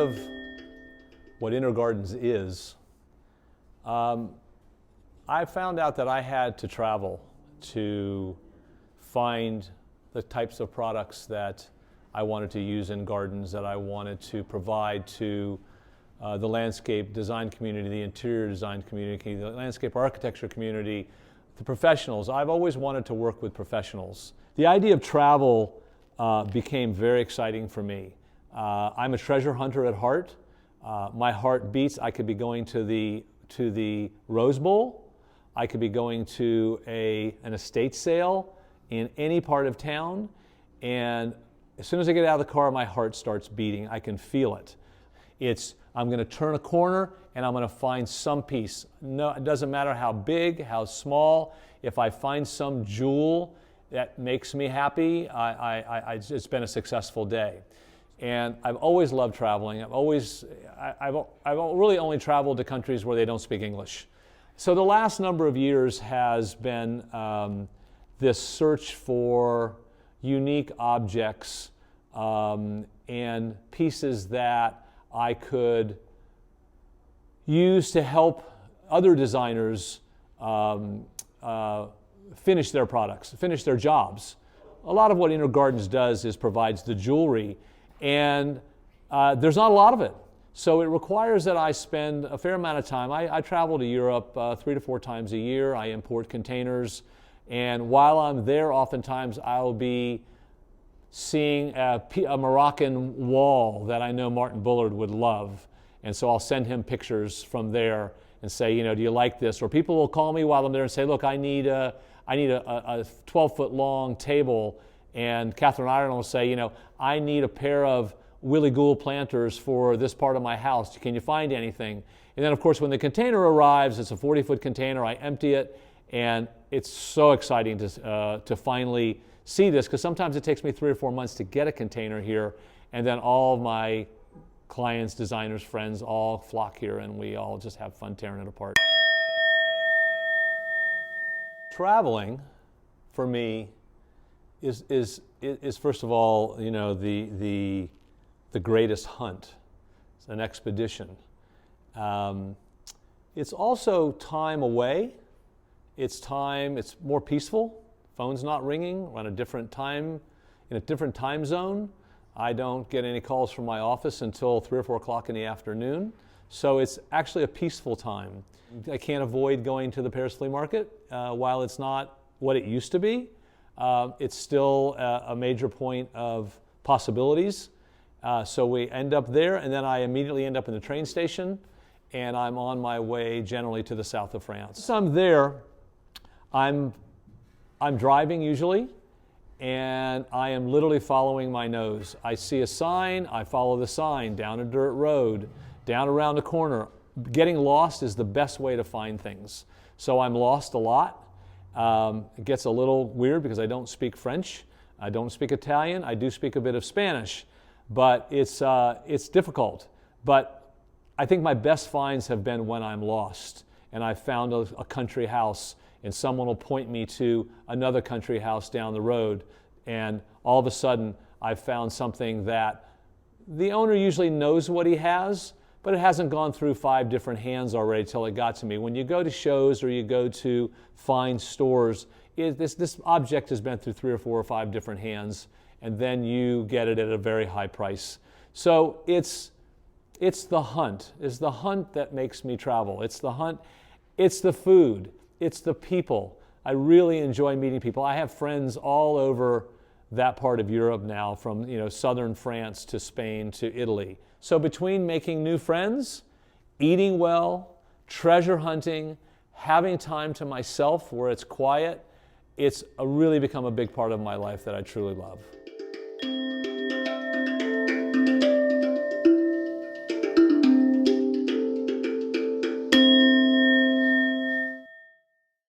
of what Inner Gardens is, I found out that I had to travel to find the types of products that I wanted to use in gardens, that I wanted to provide to the landscape design community, the interior design community, the landscape architecture community, the professionals. I've always wanted to work with professionals. The idea of travel became very exciting for me. I'm a treasure hunter at heart. My heart beats. I could be going to the Rose Bowl. I could be going to an estate sale in any part of town, and as soon as I get out of the car, my heart starts beating. I can feel it. I'm going to turn a corner and I'm going to find some piece. No, it doesn't matter how big, how small. If I find some jewel that makes me happy, it's been a successful day. And I've always loved traveling. I've really only traveled to countries where they don't speak English. So the last number of years has been this search for unique objects and pieces that I could use to help other designers finish their products, finish their jobs. A lot of what Inner Gardens does is provides the jewelry, and there's not a lot of it. So it requires that I spend a fair amount of time. I travel to Europe 3 to 4 times a year. I import containers, and while I'm there, oftentimes I'll be seeing a Moroccan wall that I know Martin Bullard would love. And so I'll send him pictures from there and say, do you like this? Or people will call me while I'm there and say, look, I need a 12-foot long table. And Catherine Ireland will say, I need a pair of Willie Gould planters for this part of my house. Can you find anything? And then, of course, when the container arrives, it's a 40-foot container. I empty it, and it's so exciting to finally see this, because sometimes it takes me 3 or 4 months to get a container here, and then all of my clients, designers, friends all flock here, and we all just have fun tearing it apart. Traveling, for me, is first of all, the greatest hunt. It's an expedition. It's also time away. It's more peaceful. Phone's not ringing. We're on a different time, in a different time zone. I don't get any calls from my office until 3 or 4 o'clock in the afternoon. So it's actually a peaceful time. I can't avoid going to the Paris Flea Market. While it's not what it used to be, it's still a major point of possibilities. So we end up there, and then I immediately end up in the train station, and I'm on my way generally to the south of France. So I'm there. I'm driving usually, and I am literally following my nose. I see a sign, I follow the sign, down a dirt road, down around a corner. Getting lost is the best way to find things. So I'm lost a lot. It gets a little weird because I don't speak French, I don't speak Italian, I do speak a bit of Spanish, but it's difficult. But I think my best finds have been when I'm lost, and I've found a country house, and someone will point me to another country house down the road, and all of a sudden I've found something that the owner usually knows what he has, but it hasn't gone through 5 different hands already till it got to me. When you go to shows or you go to fine stores, this object has been through 3 or 4 or 5 different hands, and then you get it at a very high price. So it's the hunt. It's the hunt that makes me travel. It's the hunt. It's the food. It's the people. I really enjoy meeting people. I have friends all over that part of Europe now, from southern France to Spain to Italy. So between making new friends, eating well, treasure hunting, having time to myself where it's quiet, it's really become a big part of my life that I truly love.